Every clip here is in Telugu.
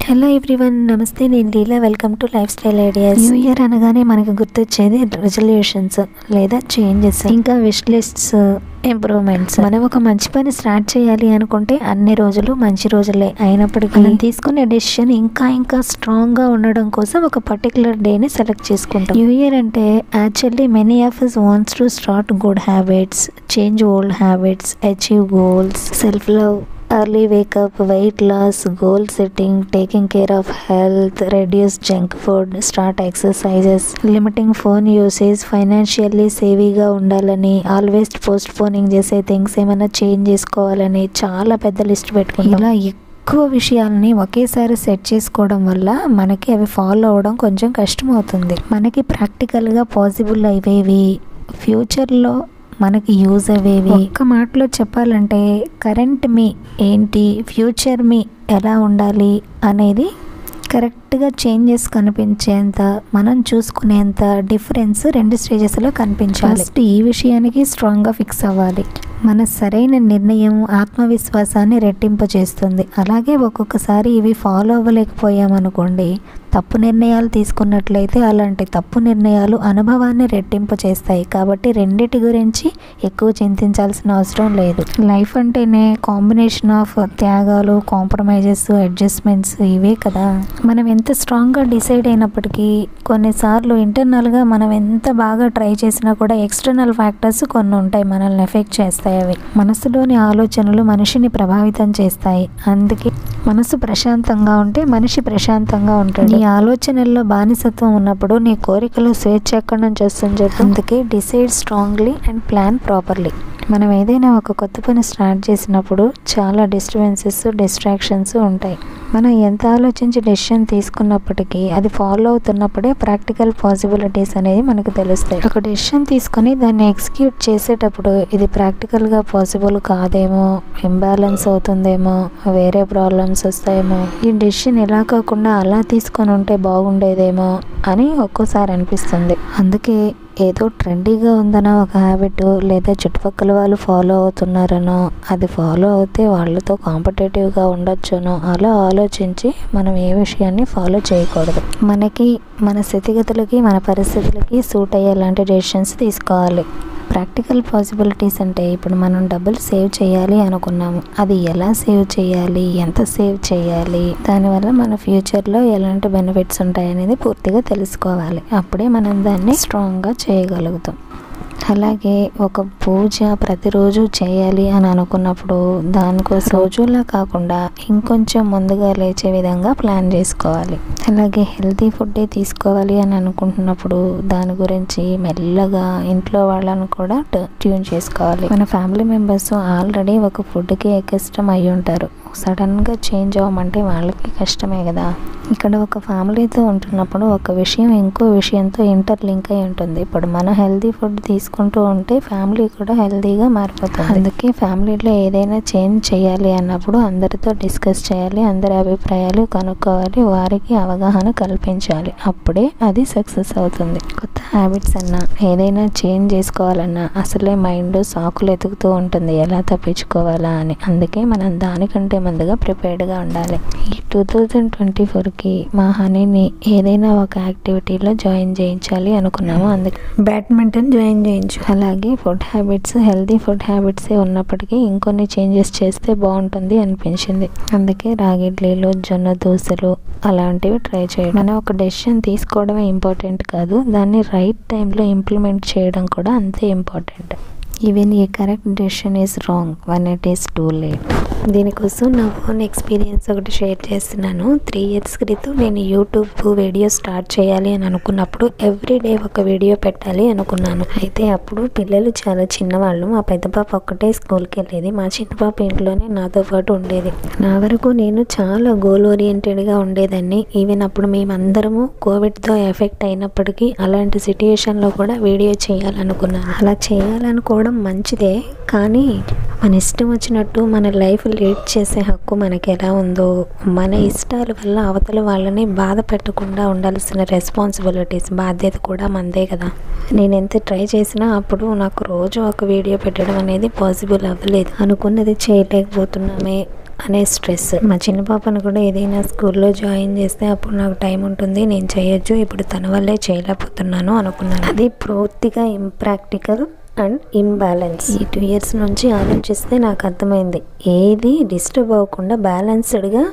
Hello everyone, namaste. నేను Leela. Welcome to lifestyle ideas. New year అనగానే మనకు గుర్తొచ్చేది రెజల్యూషన్స్ లేదా చేంజెస్, ఇంకా విష్ లిస్ట్స్, ఇంప్రూవ్మెంట్స్. మనం ఒక మంచి పని స్టార్ట్ చేయాలి అనుకుంటే అన్ని రోజులు మంచి రోజులే అయినప్పటికీ మనం తీసుకునే డెసిషన్ ఇంకా స్ట్రాంగ్గా ఉండడం కోసం ఒక పర్టికులర్ డేని సెలెక్ట్ చేసుకుంటాం. న్యూ ఇయర్ అంటే actually many of us wants to start good habits, change old habits, achieve goals, self love, early wake up, weight loss, goal setting, taking care of health, reduce junk food, start exercises, limiting phone usage, financially సేవీగా ఉండాలని, ఆల్వేస్ పోస్ట్పోనింగ్ చేసే థింగ్స్ ఏమైనా చేంజ్ చేసుకోవాలని చాలా పెద్ద లిస్ట్ పెట్టుకుంటాం. ఇలా ఎక్కువ విషయాలని ఒకేసారి సెట్ చేసుకోవడం వల్ల మనకి అవి ఫాలో అవడం కొంచెం కష్టం అవుతుంది. మనకి ప్రాక్టికల్గా పాసిబుల్ అయ్యేవి, ఫ్యూచర్లో మనకి యూజ్ అయ్యేవి. ఒక్క మాటలో చెప్పాలంటే కరెంట్ మీ ఏంటి, ఫ్యూచర్ మీ ఎలా ఉండాలి అనేది కరెక్ట్గా చేంజెస్ కనిపించేంత, మనం చూసుకునేంత డిఫరెన్స్ 2 స్టేజెస్లో కనిపించాలి. ఫస్ట్ ఈ విషయానికి స్ట్రాంగ్గా ఫిక్స్ అవ్వాలి. మన సరైన నిర్ణయం ఆత్మవిశ్వాసాన్ని రెట్టింపు చేస్తుంది. అలాగే ఒక్కొక్కసారి ఇవి ఫాలో అవ్వలేకపోయామనుకోండి, తప్పు నిర్ణయాలు తీసుకున్నట్లయితే అలాంటి తప్పు నిర్ణయాలు అనుభవాన్ని రెట్టింపు చేస్తాయి. కాబట్టి రెండిటి గురించి ఎక్కువ చింతించాల్సిన అవసరం లేదు. లైఫ్ అంటేనే కాంబినేషన్ ఆఫ్ త్యాగాలు, కాంప్రమైజెస్, అడ్జస్ట్మెంట్స్, ఇవే కదా. మనం ఎంత స్ట్రాంగ్గా డిసైడ్ అయినప్పటికీ కొన్నిసార్లు ఇంటర్నల్గా మనం ఎంత బాగా ట్రై చేసినా కూడా ఎక్స్టర్నల్ ఫ్యాక్టర్స్ కొన్ని ఉంటాయి, మనల్ని ఎఫెక్ట్ చేస్తాయి. అవి మనసులోని ఆలోచనలు మనిషిని ప్రభావితం చేస్తాయి. అందుకే మనసు ప్రశాంతంగా ఉంటే మనిషి ప్రశాంతంగా ఉంటాడు. నీ ఆలోచనల్లో బానిసత్వం ఉన్నప్పుడు నీ కోరికలు స్వేచ్ఛ ఎక్కడి నుంచి వస్తుంది చెప్పు. అందుకే decide strongly and plan properly. మనం ఏదైనా ఒక కొత్త పని స్టార్ట్ చేసినప్పుడు చాలా డిస్ట్రాక్షన్స్ ఉంటాయి. మనం ఎంత ఆలోచించి డెసిషన్ తీసుకున్నప్పటికీ అది ఫాలో అవుతున్నప్పుడే ప్రాక్టికల్ పాసిబిలిటీస్ అనేది మనకు తెలుస్తాయి. ఒక డెసిషన్ తీసుకొని దాన్ని ఎగ్జిక్యూట్ చేసేటప్పుడు ఇది ప్రాక్టికల్గా పాసిబుల్ కాదేమో, ఇంబ్యాలెన్స్ అవుతుందేమో, వేరే ప్రాబ్లమ్స్ వస్తాయేమో, ఈ డెసిషన్ ఎలా కాకుండా అలా తీసుకొని ఉంటే బాగుండేదేమో అని ఒక్కోసారి అనిపిస్తుంది. అందుకే ఏదో ట్రెండీగా ఉందనో ఒక హ్యాబిట్, లేదా చుట్టుపక్కల వాళ్ళు ఫాలో అవుతున్నారనో, అది ఫాలో అవుతే వాళ్ళతో కాంపిటేటివ్గా ఉండొచ్చునో అలా ఆలోచించి మనం ఏ విషయాన్ని ఫాలో చేయకూడదు. మనకి, మన స్థితిగతులకి, మన పరిస్థితులకి సూట్ అయ్యేలాంటి డెసిషన్స్ తీసుకోవాలి. ప్రాక్టికల్ పాసిబిలిటీస్ అంటే ఇప్పుడు మనం డబ్బులు సేవ్ చేయాలి అనుకున్నాము, అది ఎలా సేవ్ చేయాలి, ఎంత సేవ్ చేయాలి, దానివల్ల మన ఫ్యూచర్లో ఎలాంటి బెనిఫిట్స్ ఉంటాయనేది పూర్తిగా తెలుసుకోవాలి. అప్పుడే మనం దాన్ని స్ట్రాంగ్గా చేయగలుగుతాం. అలాగే ఒక పూజ ప్రతిరోజు చేయాలి అని అనుకున్నప్పుడు దానికోసం రోజులా కాకుండా ఇంకొంచెం ముందుగా లేచే విధంగా ప్లాన్ చేసుకోవాలి. అలాగే హెల్తీ ఫుడ్డే తీసుకోవాలి అని అనుకుంటున్నప్పుడు దాని గురించి మెల్లగా ఇంట్లో వాళ్ళని కూడా ట్యూన్ చేసుకోవాలి. మన ఫ్యామిలీ మెంబర్స్ ఆల్రెడీ ఒక ఫుడ్కి కష్టం అయి ఉంటారు, సడన్గా చేంజ్ అవ్వమంటే వాళ్ళకి కష్టమే కదా. ఇక్కడ ఒక ఫ్యామిలీతో ఉంటున్నప్పుడు ఒక విషయం ఇంకో విషయంతో ఇంటర్లింక్ అయి ఉంటుంది. ఇప్పుడు మనం హెల్తీ ఫుడ్ తీసుకుంటూ ఉంటే ఫ్యామిలీ కూడా హెల్తీగా మారిపోతుంది. అందుకే ఫ్యామిలీలో ఏదైనా చేంజ్ చేయాలి అన్నప్పుడు అందరితో డిస్కస్ చేయాలి, అందరి అభిప్రాయాలు కనుక్కోవాలి, వారికి అవగాహన కల్పించాలి. అప్పుడే అది సక్సెస్ అవుతుంది. కొత్త హ్యాబిట్స్ అన్నా ఏదైనా చేంజ్ చేసుకోవాలన్నా అసలే మైండ్ సాకులు ఎతుకుతూ ఉంటుంది ఎలా తప్పించుకోవాలా అని. అందుకే మనం దానికంటే ముందుగా ప్రిపేర్డ్గా ఉండాలి. ఈ 2024కి మా హనీని ఏదైనా ఒక యాక్టివిటీలో జాయిన్ చేయించాలి అనుకున్నాము. అందుకే బ్యాడ్మింటన్ జాయిన్ చేయించు. అలాగే ఫుడ్ హ్యాబిట్స్, హెల్తీ ఫుడ్ హ్యాబిట్సే ఉన్నప్పటికీ ఇంకొన్ని చేంజెస్ చేస్తే బాగుంటుంది అనిపించింది. అందుకే రాగి ఇడ్లీలు, జొన్న దోశలు అలాంటివి ట్రై చేయడం. మనం ఒక డెసిషన్ తీసుకోవడమే ఇంపార్టెంట్ కాదు, దాన్ని రైట్ టైంలో ఇంప్లిమెంట్ చేయడం కూడా అంతే important. Even a correct decision is wrong one it is too late. దీనికోసం నా ఓన్ ఎక్స్పీరియన్స్ ఒకటి షేర్ చేస్తున్నాను. 3 years క్రితం నేను యూట్యూబ్ వీడియో స్టార్ట్ చేయాలి అని అనుకున్నప్పుడు ఎవ్రీడే ఒక వీడియో పెట్టాలి అనుకున్నాను. అయితే అప్పుడు పిల్లలు చాలా చిన్నవాళ్ళు. మా పెద్ద పాప ఒక్కటే స్కూల్కి వెళ్ళేది, మా చిన్న పాప ఇంట్లోనే నాతో పాటు ఉండేది. నా వరకు నేను చాలా గోల్ ఓరియంటెడ్గా ఉండేదాన్ని. ఈవెన్ అప్పుడు మేమందరము కోవిడ్తో ఎఫెక్ట్ అయినప్పటికీ అలాంటి సిట్యుయేషన్లో కూడా వీడియో చేయాలనుకున్నాను. అలా చేయాలనుకోవడం మంచిదే, కానీ మన ఇష్టం వచ్చినట్టు మన లైఫ్ లీడ్ చేసే హక్కు మనకి ఎలా ఉందో, మన ఇష్టాల వల్ల అవతల వాళ్ళని బాధ పెట్టకుండా ఉండాల్సిన రెస్పాన్సిబిలిటీస్, బాధ్యత కూడా మనదే కదా. నేను ఎంత ట్రై చేసినా అప్పుడు నాకు రోజు ఒక వీడియో పెట్టడం అనేది పాసిబుల్ అవ్వలేదు. అనుకున్నది చేయలేకపోతున్నామే అనే స్ట్రెస్. మా చిన్న పాపను కూడా ఏదైనా స్కూల్లో జాయిన్ చేస్తే అప్పుడు నాకు టైం ఉంటుంది, నేను చేయొచ్చు, ఇప్పుడు తన వల్లే చేయలేకపోతున్నాను అనుకున్నాను. అది పూర్తిగా ఇంప్రాక్టికల్ అండ్ ఇంబ్యాలెన్స్. ఈ 2 years నుంచి ఆలోచిస్తే నాకు అర్థమైంది, ఏది డిస్టర్బ్ అవ్వకుండా బ్యాలెన్స్డ్గా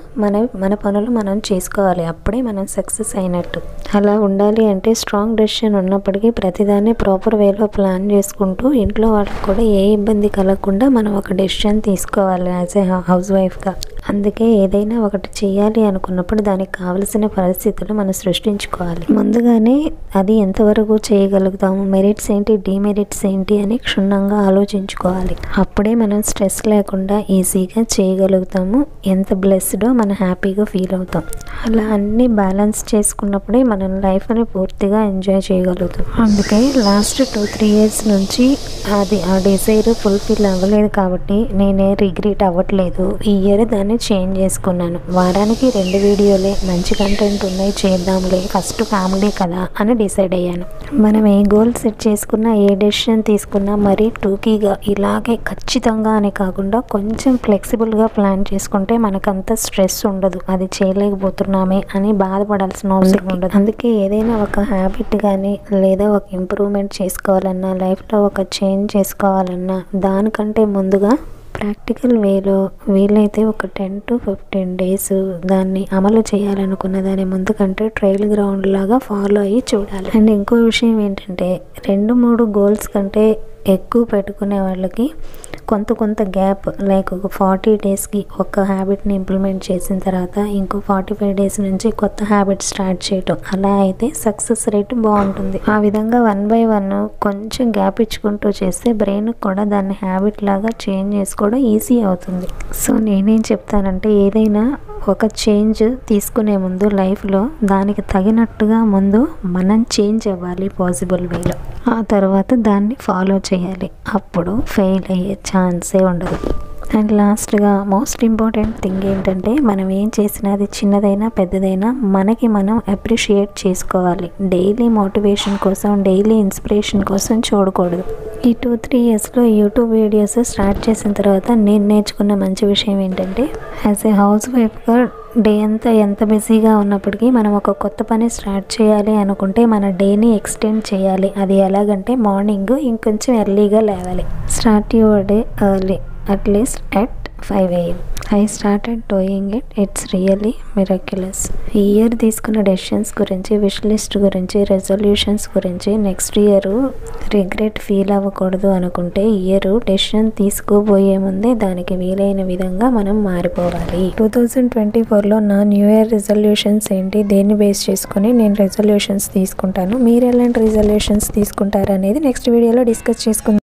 మన పనులు మనం చేసుకోవాలి, అప్పుడే మనం సక్సెస్ అయినట్టు. అలా ఉండాలి అంటే స్ట్రాంగ్ డెసిషన్ ఉన్నప్పటికీ ప్రతిదాన్ని ప్రాపర్ వేలో ప్లాన్ చేసుకుంటూ ఇంట్లో వాళ్ళకి కూడా ఏ ఇబ్బంది కలగకుండా మనం ఒక డెసిషన్ తీసుకోవాలి యాజ్ ఏ హౌస్ వైఫ్గా. అందుకే ఏదైనా ఒకటి చేయాలి అనుకున్నప్పుడు దానికి కావలసిన పరిస్థితులు మనం సృష్టించుకోవాలి. ముందుగానే అది ఎంతవరకు చేయగలుగుతాము, మెరిట్స్ ఏంటి, డిమెరిట్స్ ఏంటి అని క్షుణ్ణంగా ఆలోచించుకోవాలి. అప్పుడే మనం స్ట్రెస్ లేకుండా ఈజీగా చేయగలుగుతాము. ఎంత బ్లెస్డ్ో మనం హ్యాపీగా ఫీల్ అవుతాం. అలా అన్నీ బ్యాలెన్స్ చేసుకున్నప్పుడే మనం లైఫ్ని పూర్తిగా ఎంజాయ్ చేయగలుగుతాం. అందుకే లాస్ట్ 2-3 years నుంచి ఆ డిజైర్ ఫుల్ఫిల్ అవ్వలేదు కాబట్టి నేనే రిగ్రెట్ అవ్వట్లేదు. ఈ ఇయర్ దాన్ని చేంజ్ చేసుకున్నాను. వారానికి 2 వీడియోలే మంచి కంటెంట్ ఉన్నాయి, చేద్దాంలే, ఫస్ట్ ఫ్యామిలీ కదా అని డిసైడ్ అయ్యాను. మనం ఏ గోల్ సెట్ చేసుకున్నా, ఏ డెసిషన్ తీసుకున్నా మరీ టూకీగా ఇలాగే ఖచ్చితంగా అని కాకుండా కొంచెం ఫ్లెక్సిబుల్గా ప్లాన్ చేసుకుంటే మనకంత స్ట్రెస్ ఉండదు, అది చేయలేకపోతున్నామే అని బాధపడాల్సిన అవసరం ఉండదు. అందుకే ఏదైనా ఒక హ్యాబిట్ కానీ లేదా ఒక ఇంప్రూవ్మెంట్ చేసుకోవాలన్నా, లైఫ్లో ఒక చేంజ్ చేసుకోవాలన్నా దానికంటే ముందుగా ప్రాక్టికల్ వేలో వీలైతే ఒక 10 to 15 days దాన్ని అమలు చేయాలనుకున్న దాని ముందు కంటే ట్రయల్ గ్రౌండ్ లాగా ఫాలో అయ్యి చూడాలి. అండ్ ఇంకో విషయం ఏంటంటే 2-3 గోల్స్ కంటే ఎక్కువ పెట్టుకునే వాళ్ళకి కొంత గ్యాప్, లైక్ ఒక 40 daysకి ఒక హ్యాబిట్ని ఇంప్లిమెంట్ చేసిన తర్వాత ఇంకో 45 days నుంచి కొత్త హ్యాబిట్ స్టార్ట్ చేయటం, అలా అయితే సక్సెస్ రేట్ బాగుంటుంది. ఆ విధంగా 1 by 1 కొంచెం గ్యాప్ ఇచ్చుకుంటూ చేస్తే బ్రెయిన్కి కూడా దాన్ని హ్యాబిట్ లాగా చేంజ్ చేసుకోవడం ఈజీ అవుతుంది. సో నేనేం చెప్తానంటే ఏదైనా ఒక చేంజ్ తీసుకునే ముందు లైఫ్లో దానికి తగినట్టుగా ముందు మనం చేంజ్ అవ్వాలి పాసిబుల్ వేలో, ఆ తర్వాత దాన్ని ఫాలో చేయాలి. అప్పుడు ఫెయిల్ అయ్యే ఛాన్సే ఉండదు. అండ్ లాస్ట్గా మోస్ట్ ఇంపార్టెంట్ థింగ్ ఏంటంటే మనం ఏం చేసినా అది చిన్నదైనా పెద్దదైనా మనకి మనం అప్రిషియేట్ చేసుకోవాలి. డైలీ మోటివేషన్ కోసం, డైలీ ఇన్స్పిరేషన్ కోసం చూడకూడదు. ఈ 2-3 yearsలో యూట్యూబ్ వీడియోస్ స్టార్ట్ చేసిన తర్వాత నేను నేర్చుకున్న మంచి విషయం ఏంటంటే యాజ్ ఏ హౌస్ వైఫ్గా డే అంతా ఎంత బిజీగా ఉన్నప్పటికీ మనం ఒక కొత్త పని స్టార్ట్ చేయాలి అనుకుంటే మన డేని ఎక్స్టెండ్ చేయాలి. అది ఎలాగంటే మార్నింగ్ ఇంకొంచెం ఎర్లీగా లేవాలి. Start your day early, at least at 5 AM. I started doing it. It's really miraculous. ఈ ఇయర్ తీసుకున్న డెసిషన్స్ గురించి, విష్ లిస్ట్ గురించి, రెజల్యూషన్స్ గురించి నెక్స్ట్ ఇయర్ రిగ్రెట్ ఫీల్ అవ్వకూడదు అనుకుంటే ఈ ఇయర్ డెసిషన్ తీసుకోబోయే ముందే దానికి వీలైన విధంగా మనం మారిపోవాలి. 2024లో నా న్యూ ఇయర్ రెజల్యూషన్స్ ఏంటి, దేన్ని బేస్ చేసుకుని నేను రెజల్యూషన్స్ తీసుకుంటాను, మీరు ఎలాంటి రెజల్యూషన్స్ తీసుకుంటారు అనేది నెక్స్ట్ వీడియోలో డిస్కస్ చేసుకుందాం.